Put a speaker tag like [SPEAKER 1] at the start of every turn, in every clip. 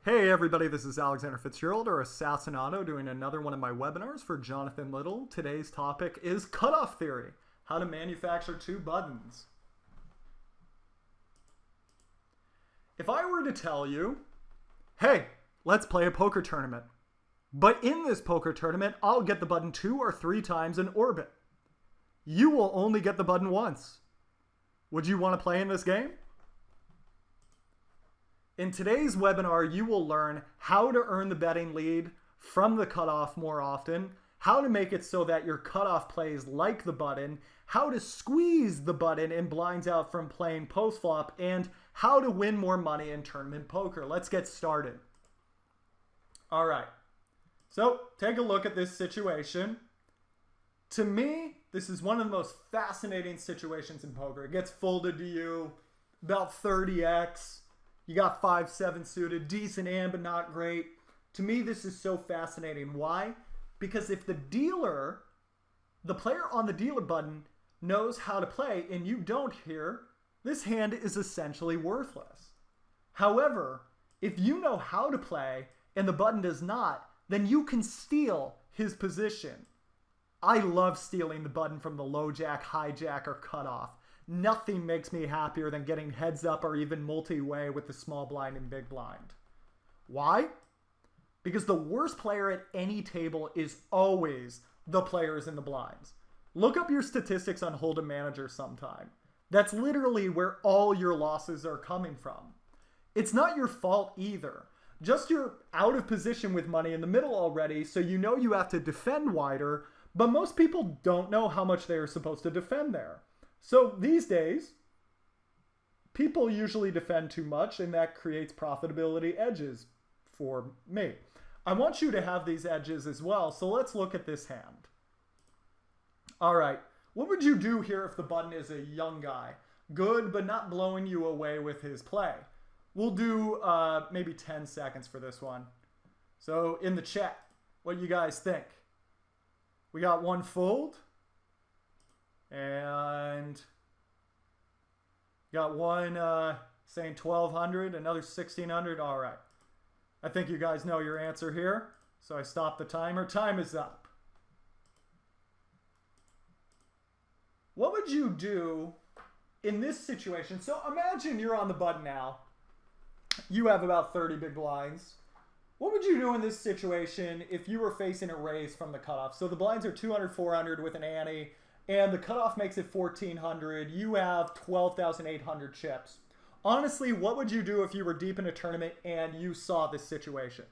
[SPEAKER 1] Hey everybody, this is Alexander Fitzgerald, or Assassinato, doing another one of my webinars for Jonathan Little. Today's topic is cutoff theory, how to manufacture two buttons. If I were to tell you, hey, let's play a poker tournament, but in this poker tournament, I'll get the button 2 or 3 times in orbit. You will only get the button once. Would you want to play in this game? In today's webinar, you will learn how to earn the betting lead from the cutoff more often, how to make it so that your cutoff plays like the button, how to squeeze the button and blinds out from playing post-flop, and how to win more money in tournament poker. Let's get started. All right, so take a look at this situation. To me, this is one of the most fascinating situations in poker. It gets folded to you about 30x. You got 5-7 suited, decent hand, but not great. To me, this is so fascinating. Why? Because if the dealer, the player on the dealer button knows how to play and you don't here, this hand is essentially worthless. However, if you know how to play and the button does not, then you can steal his position. I love stealing the button from the low jack, high jack, or cutoff. Nothing makes me happier than getting heads up or even multi-way with the small blind and big blind. Why? Because the worst player at any table is always the players in the blinds. Look up your statistics on Hold'em Manager sometime. That's literally where all your losses are coming from. It's not your fault either. Just you're out of position with money in the middle already, so you know you have to defend wider, but most people don't know how much they are supposed to defend there. So these days, people usually defend too much, and that creates profitability edges for me. I want you to have these edges as well, so let's look at this hand. All right, what would you do here if the button is a young guy? Good, but not blowing you away with his play. We'll do maybe 10 seconds for this one. So in the chat, what you guys think? We got one fold. And got one saying 1,200, another 1,600. All right. I think you guys know your answer here. So I stopped the timer. Time is up. What would you do in this situation? So imagine you're on the button now. You have about 30 big blinds. What would you do in this situation if you were facing a raise from the cutoff? So the blinds are 200, 400 with an ante. And the cutoff makes it 1,400. You have 12,800 chips. Honestly, what would you do if you were deep in a tournament and you saw this situation?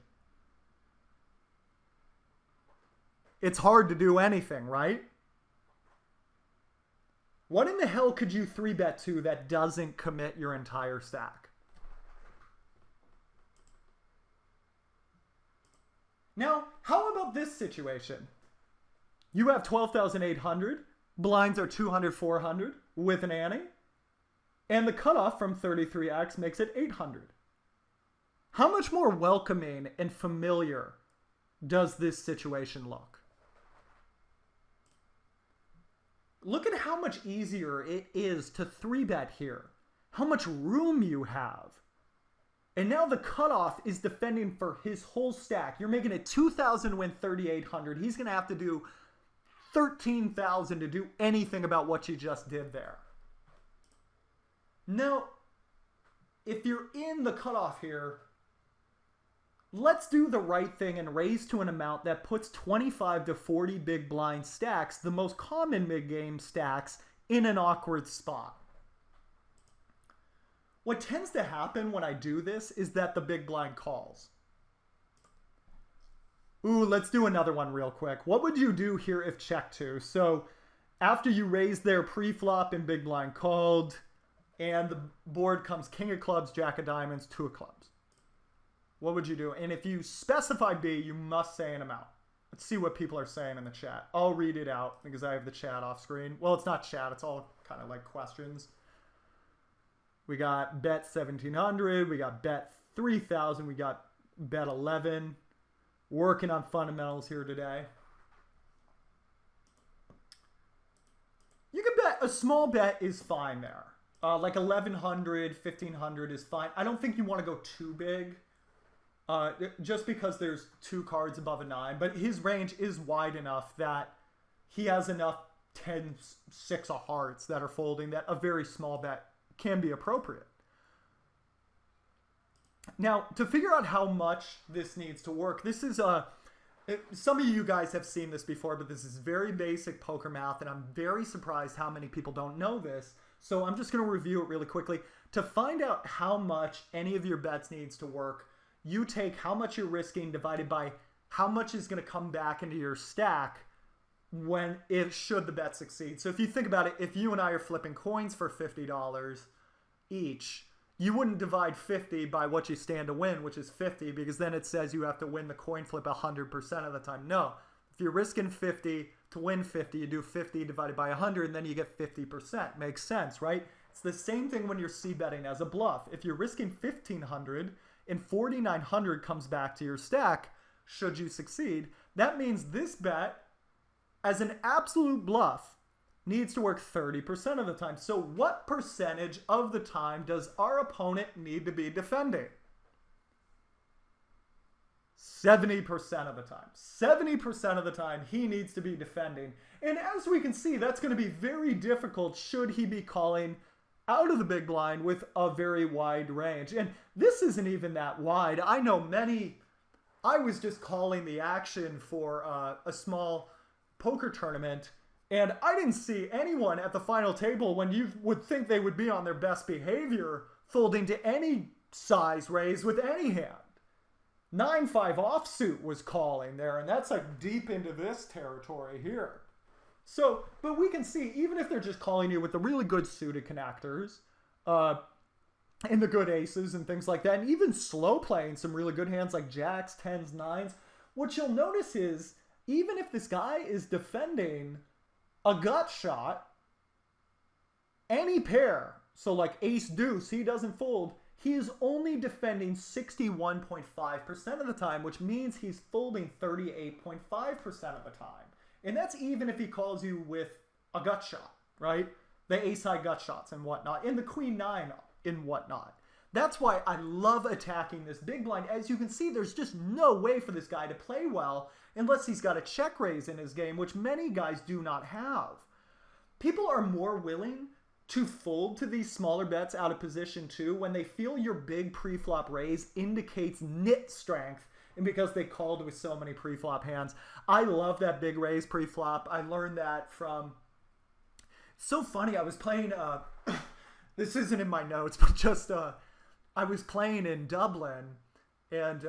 [SPEAKER 1] It's hard to do anything, right? What in the hell could you 3-bet to that doesn't commit your entire stack? Now, how about this situation? You have 12,800. Blinds are 200, 400 with an ante. And the cutoff from 33x makes it 800. How much more welcoming and familiar does this situation look? Look at how much easier it is to 3-bet here. How much room you have. And now the cutoff is defending for his whole stack. You're making it 2,000 win 3,800. He's going to have to do 13,000 to do anything about what you just did there. Now, if you're in the cutoff here, let's do the right thing and raise to an amount that puts 25 to 40 big blind stacks, the most common mid-game stacks, in an awkward spot. What tends to happen when I do this is that the big blind calls. Ooh, let's do another one real quick. What would you do here if check 2? So after you raise their pre-flop and big blind called, and the board comes king of clubs, jack of diamonds, 2 of clubs. What would you do? And if you specify B, you must say an amount. Let's see what people are saying in the chat. I'll read it out because I have the chat off screen. Well, it's not chat. It's all kind of like questions. We got bet 1,700. We got bet 3,000. We got bet 11. Working on fundamentals here today. You can bet, a small bet is fine there. Like 1,100, 1,500 is fine. I don't think you want to go too big. just because there's 2 cards above a 9. But his range is wide enough that he has enough 10, 6 of hearts that are folding that a very small bet can be appropriate. Now, to figure out how much this needs to work, this is some of you guys have seen this before, but this is very basic poker math, and I'm very surprised how many people don't know this. So I'm just going to review it really quickly. To find out how much any of your bets needs to work, you take how much you're risking divided by how much is going to come back into your stack should the bet succeed. So if you think about it, if you and I are flipping coins for $50 each, you wouldn't divide 50 by what you stand to win, which is 50, because then it says you have to win the coin flip 100% of the time. No. If you're risking 50 to win 50, you do 50 divided by 100, and then you get 50%. Makes sense, right? It's the same thing when you're c-betting as a bluff. If you're risking 1,500 and 4,900 comes back to your stack, should you succeed, that means this bet, as an absolute bluff, needs to work 30% of the time. So what percentage of the time does our opponent need to be defending? 70% of the time. 70% of the time he needs to be defending. And as we can see, that's going to be very difficult should he be calling out of the big blind with a very wide range. And this isn't even that wide. I know I was just calling the action for a small poker tournament, and I didn't see anyone at the final table, when you would think they would be on their best behavior, folding to any size raise with any hand. 9-5 offsuit was calling there, and that's like deep into this territory here. So, but we can see, even if they're just calling you with the really good suited connectors, and the good aces and things like that, and even slow playing some really good hands like jacks, 10s, 9s, what you'll notice is, even if this guy is defending a gut shot, any pair, so like ace deuce, he doesn't fold, he is only defending 61.5% of the time, which means he's folding 38.5% of the time. And that's even if he calls you with a gut shot, right? The ace-high gut shots and whatnot, and the queen-9 and whatnot. That's why I love attacking this big blind. As you can see, there's just no way for this guy to play well unless he's got a check raise in his game, which many guys do not have. People are more willing to fold to these smaller bets out of position too when they feel your big pre-flop raise indicates nit strength, and because they called with so many pre-flop hands. I love that big raise pre-flop. I learned that from... It's so funny, I was playing... this isn't in my notes, but just... I was playing in Dublin, and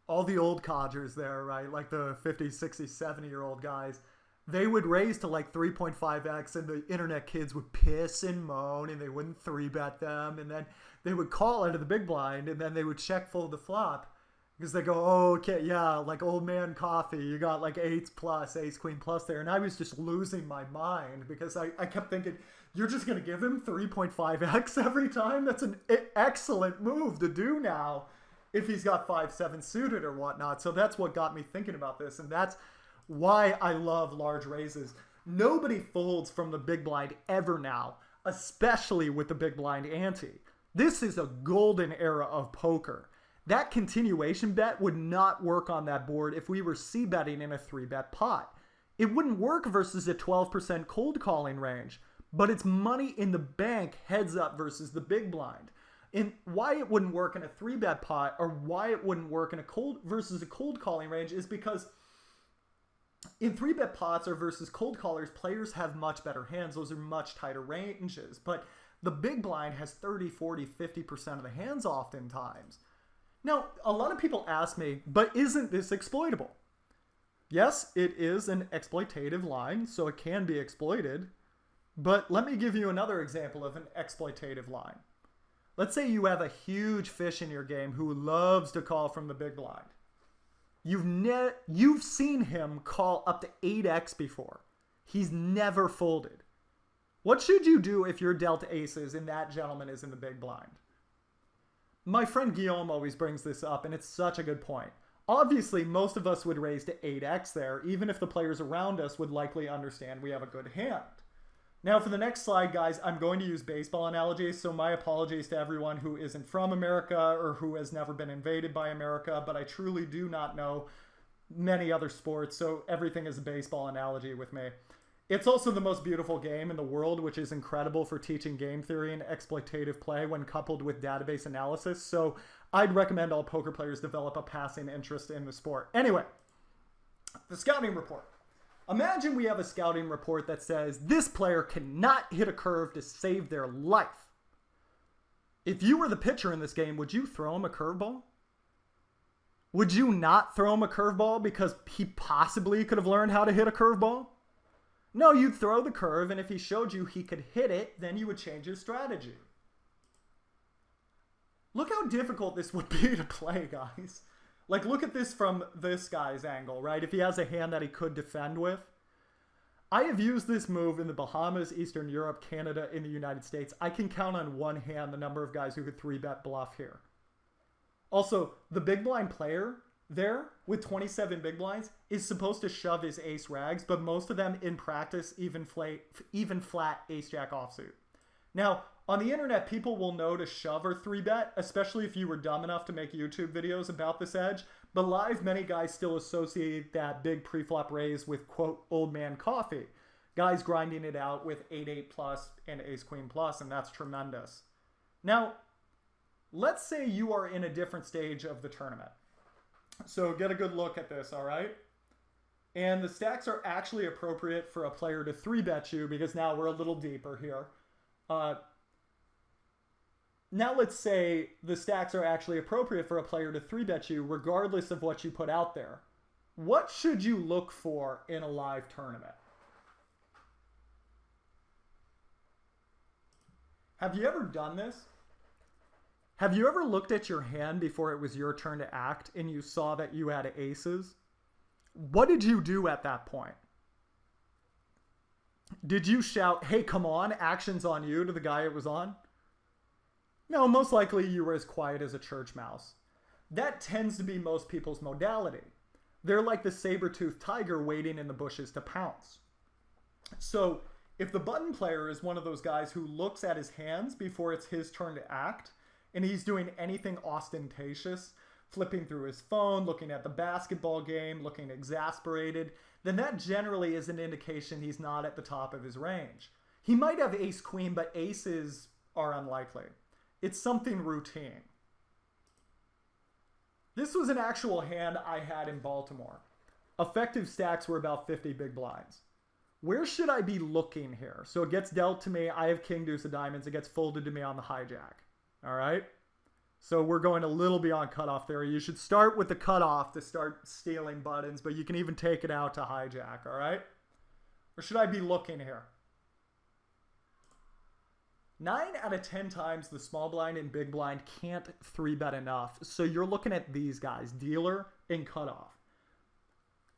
[SPEAKER 1] all the old codgers there, right, like the 50, 60, 70-year-old guys, they would raise to like 3.5x, and the internet kids would piss and moan, and they wouldn't 3-bet them, and then they would call out of the big blind, and then they would check fold the flop, because they go, oh, okay, yeah, like old man coffee, you got like 8s plus, ace queen plus there, and I was just losing my mind, because I kept thinking, you're just going to give him 3.5x every time? That's an excellent move to do now if he's got 5-7 suited or whatnot. So that's what got me thinking about this, and that's why I love large raises. Nobody folds from the big blind ever now, especially with the big blind ante. This is a golden era of poker. That continuation bet would not work on that board if we were c-betting in a 3-bet pot. It wouldn't work versus a 12% cold calling range. But it's money in the bank heads up versus the big blind. And why it wouldn't work in a 3-bet pot, or why it wouldn't work in a cold versus a cold calling range, is because in 3-bet pots or versus cold callers, players have much better hands. Those are much tighter ranges. But the big blind has 30, 40, 50% of the hands oftentimes. Now, a lot of people ask me, but isn't this exploitable? Yes, it is an exploitative line, so it can be exploited. But let me give you another example of an exploitative line. Let's say you have a huge fish in your game who loves to call from the big blind. You've seen him call up to 8x before. He's never folded. What should you do if you're dealt aces and that gentleman is in the big blind? My friend Guillaume always brings this up, and it's such a good point. Obviously, most of us would raise to 8x there, even if the players around us would likely understand we have a good hand. Now for the next slide, guys, I'm going to use baseball analogies, so my apologies to everyone who isn't from America or who has never been invaded by America, but I truly do not know many other sports, so everything is a baseball analogy with me. It's also the most beautiful game in the world, which is incredible for teaching game theory and exploitative play when coupled with database analysis, so I'd recommend all poker players develop a passing interest in the sport. Anyway, the scouting report. Imagine we have a scouting report that says this player cannot hit a curve to save their life. If you were the pitcher in this game, would you throw him a curveball? Would you not throw him a curveball because he possibly could have learned how to hit a curveball? No, you'd throw the curve, and if he showed you he could hit it, then you would change his strategy. Look how difficult this would be to play, guys. Like, look at this from this guy's angle, right? If he has a hand that he could defend with. I have used this move in the Bahamas, Eastern Europe, Canada, in the United States. I can count on one hand the number of guys who could 3-bet bluff here. Also, the big blind player there with 27 big blinds is supposed to shove his ace rags, but most of them in practice even flat ace-jack offsuit. Now, on the internet, people will know to shove or 3-bet, especially if you were dumb enough to make YouTube videos about this edge. But live, many guys still associate that big pre-flop raise with, quote, old man coffee. Guys grinding it out with 8-8 plus and ace-queen plus, and that's tremendous. Now, let's say you are in a different stage of the tournament. So get a good look at this, all right? And the stacks are actually appropriate for a player to 3-bet you because now we're a little deeper here. Now let's say the stacks are actually appropriate for a player to 3-bet you regardless of what you put out there. What should you look for in a live tournament? Have you ever done this? Have you ever looked at your hand before it was your turn to act and you saw that you had aces? What did you do at that point? Did you shout, hey, come on, action's on you to the guy it was on? No, most likely you were as quiet as a church mouse. That tends to be most people's modality. They're like the saber-toothed tiger waiting in the bushes to pounce. So if the button player is one of those guys who looks at his hands before it's his turn to act, and he's doing anything ostentatious, flipping through his phone, looking at the basketball game, looking exasperated, then that generally is an indication he's not at the top of his range. He might have ace-queen, but aces are unlikely. It's something routine. This was an actual hand I had in Baltimore. Effective stacks were about 50 big blinds. Where should I be looking here? So it gets dealt to me. I have king deuce of diamonds. It gets folded to me on the hijack. All right? So we're going a little beyond cutoff theory. You should start with the cutoff to start stealing buttons, but you can even take it out to hijack, all right? Or should I be looking here? 9 out of 10 times the small blind and big blind can't 3-bet enough. So you're looking at these guys, dealer and cutoff.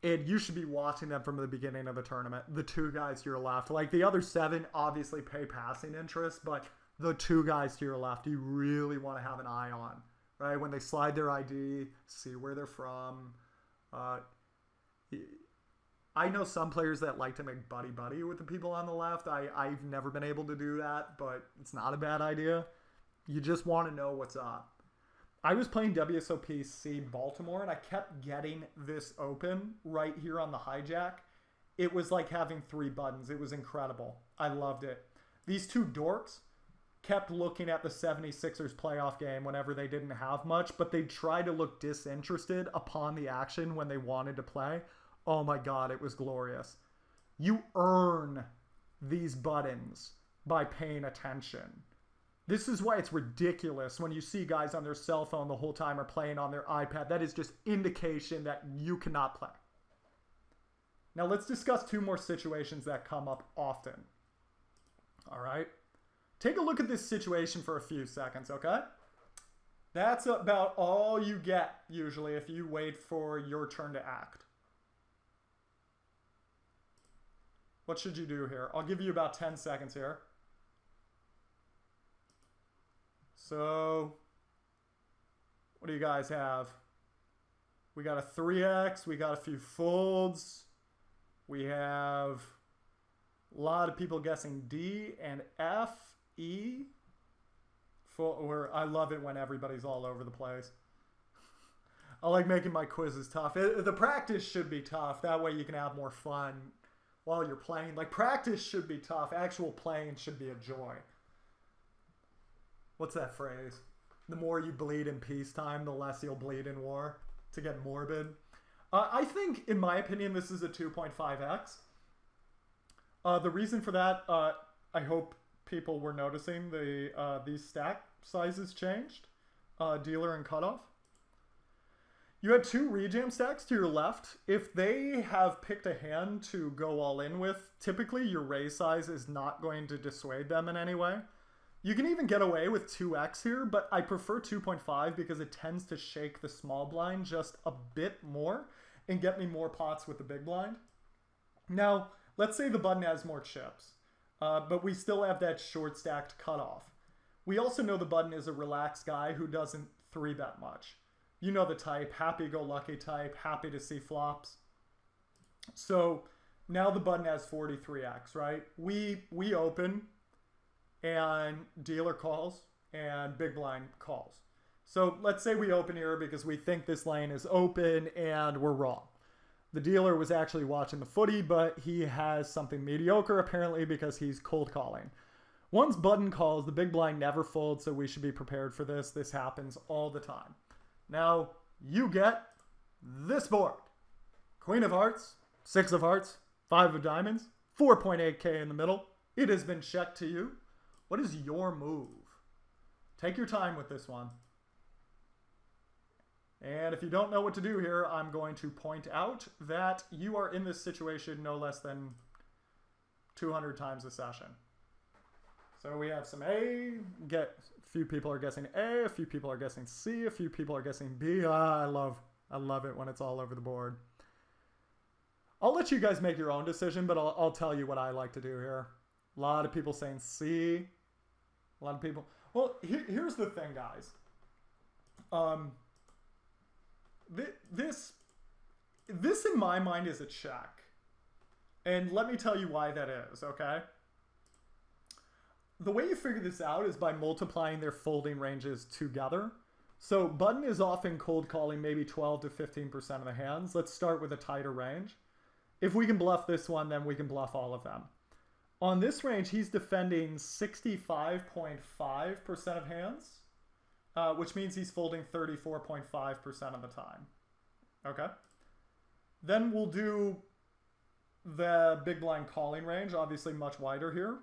[SPEAKER 1] And you should be watching them from the beginning of the tournament. The two guys to your left. Like the other 7 obviously pay passing interest, but the 2 guys to your left you really want to have an eye on, right? When they slide their ID, see where they're from. I know some players that like to make buddy-buddy with the people on the left. I've never been able to do that, but it's not a bad idea. You just want to know what's up. I was playing WSOP Baltimore, and I kept getting this open right here on the hijack. It was like having 3 buttons. It was incredible. I loved it. These 2 dorks kept looking at the 76ers playoff game whenever they didn't have much, but they'd try to look disinterested upon the action when they wanted to play. Oh my God, it was glorious. You earn these buttons by paying attention. This is why it's ridiculous when you see guys on their cell phone the whole time or playing on their iPad. That is just indication that you cannot play. Now let's discuss 2 more situations that come up often. All right. Take a look at this situation for a few seconds, okay? That's about all you get usually if you wait for your turn to act. What should you do here? I'll give you about 10 seconds here. So, what do you guys have? We got a 3x, we got a few folds, we have A lot of people guessing D and F, E. I love it when everybody's all over the place. I like making my quizzes tough. The practice should be tough. That way you can have more fun while you're playing. Like, practice should be tough. Actual playing should be a joy. What's that phrase? The more you bleed in peacetime, the less you'll bleed in war. To get morbid. I think, in my opinion, this is a 2.5x. The reason for that, I hope people were noticing these stack sizes changed. Dealer and cutoff. You had two rejam stacks to your left. If they have picked a hand to go all in with, typically your raise size is not going to dissuade them in any way. You can even get away with 2x here, but I prefer 2.5 because it tends to shake the small blind just a bit more and get me more pots with the big blind. Now, let's say the button has more chips, but we still have that short stacked cutoff. We also know the button is a relaxed guy who doesn't 3-bet much. You know the type, happy-go-lucky type, happy to see flops. So now the button has 43x, right? We open and dealer calls and big blind calls. So let's say we open here because we think this lane is open and we're wrong. The dealer was actually watching the footy, but he has something mediocre apparently because he's cold calling. Once button calls, the big blind never folds, so we should be prepared for this. This happens all the time. Now, you get this board. Queen of hearts, 6 of hearts, 5 of diamonds, 4.8k in the middle. It has been checked to you. What is your move? Take your time with this one. And if you don't know what to do here, I'm going to point out that you are in this situation no less than 200 times a session. So we have some A, a few people are guessing A, a few people are guessing C, a few people are guessing B. I love it when it's all over the board. I'll let you guys make your own decision, but I'll tell you what I like to do here. A lot of people saying C. A lot of people. Well, here's the thing, guys. This in my mind is a check. And let me tell you why that is, okay? The way you figure this out is by multiplying their folding ranges together. So button is often cold calling maybe 12 to 15% of the hands. Let's start with a tighter range. If we can bluff this one, then we can bluff all of them. On this range, he's defending 65.5% of hands, which means he's folding 34.5% of the time. Okay? Then we'll do the big blind calling range, obviously much wider here.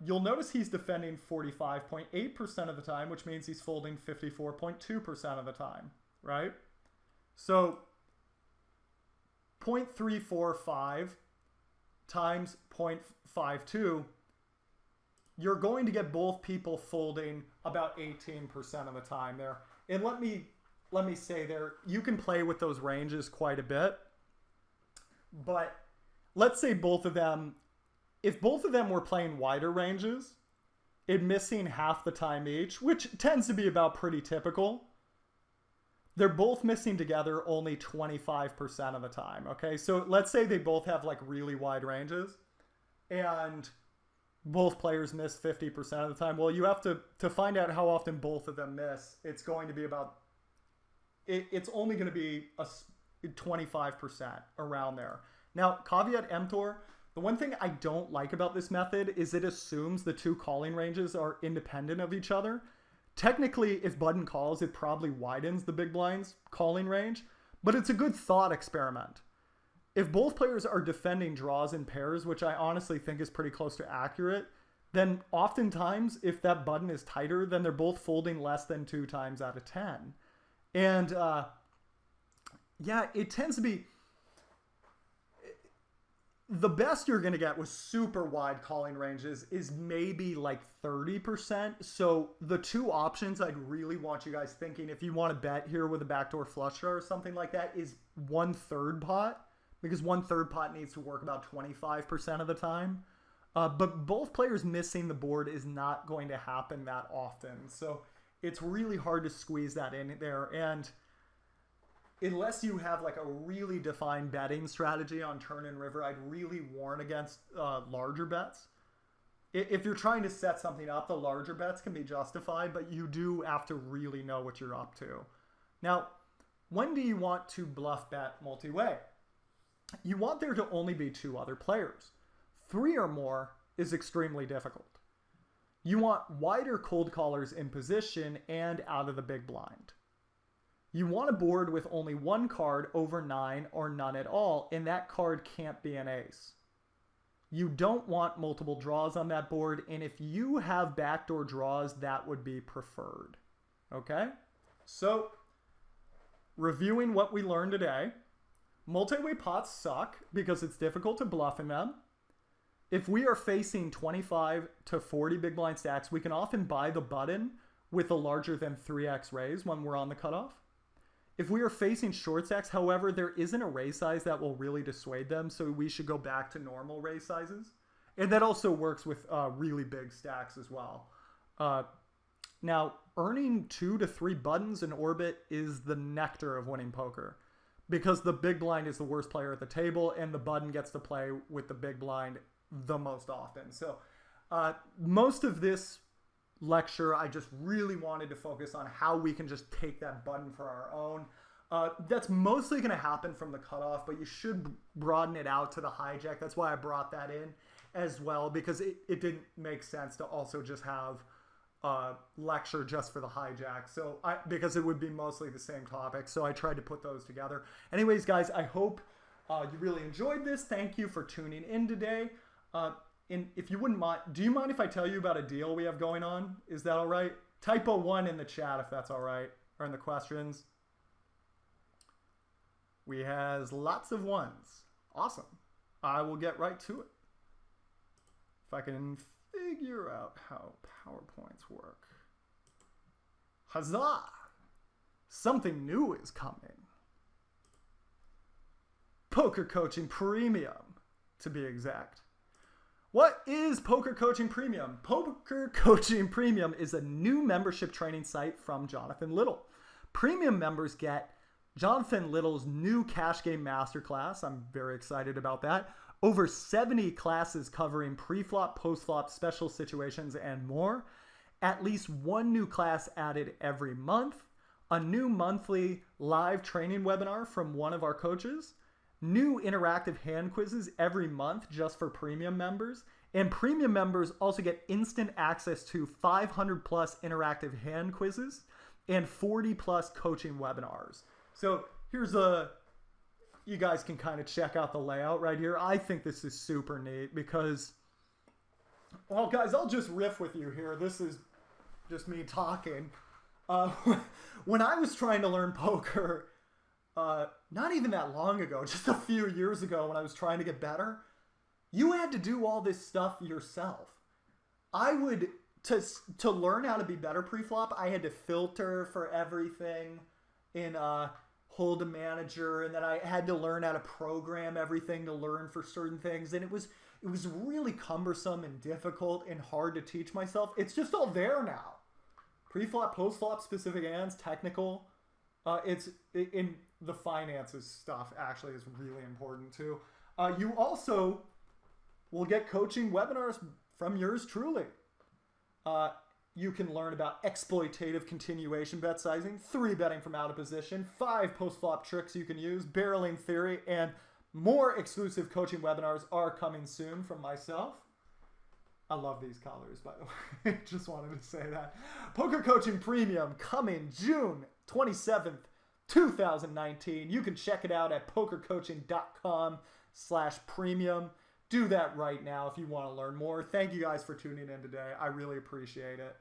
[SPEAKER 1] You'll notice he's defending 45.8% of the time, which means he's folding 54.2% of the time, right? So 0.345 times 0.52, you're going to get both people folding about 18% of the time there. And let me say there, you can play with those ranges quite a bit, but let's say both of them, if both of them were playing wider ranges, it missing half the time each, which tends to be about pretty typical, they're both missing together only 25% of the time, okay? So let's say they both have like really wide ranges and both players miss 50% of the time. Well, you have to find out how often both of them miss. It's going to be about, it's only going to be a 25% around there. Now, caveat emptor, the one thing I don't like about this method is it assumes the two calling ranges are independent of each other. Technically, if button calls, it probably widens the big blind's calling range, but it's a good thought experiment. If both players are defending draws in pairs, which I honestly think is pretty close to accurate, then oftentimes, if that button is tighter, then they're both folding less than 2 times out of 10. And yeah, it tends to be, the best you're going to get with super wide calling ranges is maybe like 30%. So the two options I'd really want you guys thinking, if you want to bet here with a backdoor flush draw or something like that, is 1/3 pot, because 1/3 pot needs to work about 25% of the time. But both players missing the board is not going to happen that often. So it's really hard to squeeze that in there. And unless you have like a really defined betting strategy on turn and river, I'd really warn against larger bets. If you're trying to set something up, the larger bets can be justified, but you do have to really know what you're up to. Now, when do you want to bluff bet multi-way? You want there to only be 2 other players. 3 or more is extremely difficult. You want wider cold callers in position and out of the big blind. You want a board with only 1 card over 9 or none at all, and that card can't be an ace. You don't want multiple draws on that board, and if you have backdoor draws, that would be preferred. Okay? So, reviewing what we learned today, multi-way pots suck because it's difficult to bluff in them. If we are facing 25 to 40 big blind stacks, we can often buy the button with a larger than 3x raise when we're on the cutoff. If we are facing short stacks, however, there isn't a raise size that will really dissuade them, so we should go back to normal raise sizes. And that also works with really big stacks as well. Now, earning 2 to 3 buttons in orbit is the nectar of winning poker, because the big blind is the worst player at the table, and the button gets to play with the big blind the most often. So most of this lecture, I just really wanted to focus on how we can just take that button for our own. That's mostly going to happen from the cutoff, but you should broaden it out to the hijack. That's why I brought that in as well, because it didn't make sense to also just have a lecture just for the hijack. So because it would be mostly the same topic, so I tried to put those together. Anyways, guys, I hope you really enjoyed this. Thank you for tuning in today. And if you wouldn't mind, do you mind if I tell you about a deal we have going on? Is that all right? Type a 1 in the chat if that's all right, or in the questions. We has lots of 1s. Awesome. I will get right to it. If I can figure out how PowerPoints work. Huzzah! Something new is coming. Poker Coaching Premium, to be exact. What is Poker Coaching Premium? Poker Coaching Premium is a new membership training site from Jonathan Little. Premium members get Jonathan Little's new cash game masterclass. I'm very excited about that. Over 70 classes covering pre-flop, post-flop, special situations, and more. At least 1 new class added every month. A new monthly live training webinar from one of our coaches. New interactive hand quizzes every month just for premium members. And premium members also get instant access to 500 plus interactive hand quizzes and 40 plus coaching webinars. So here's you guys can kind of check out the layout right here. I think this is super neat because, well, guys, I'll just riff with you here. This is just me talking. When I was trying to learn poker, not even that long ago, just a few years ago when I was trying to get better, you had to do all this stuff yourself. To learn how to be better pre-flop, I had to filter for everything in Hold a Manager, and then I had to learn how to program everything to learn for certain things, and it was really cumbersome and difficult and hard to teach myself. It's just all there now. Pre-flop, post-flop, specific hands, technical. It's in the finances stuff actually is really important too. You also will get coaching webinars from yours truly. You can learn about exploitative continuation bet sizing, 3 betting from out of position, 5 post-flop tricks you can use, barreling theory, and more exclusive coaching webinars are coming soon from myself. I love these colors, by the way. Just wanted to say that. Poker Coaching Premium coming June 27th, 2019. You can check it out at pokercoaching.com/premium. Do that right now if you want to learn more. Thank you guys for tuning in today. I really appreciate it.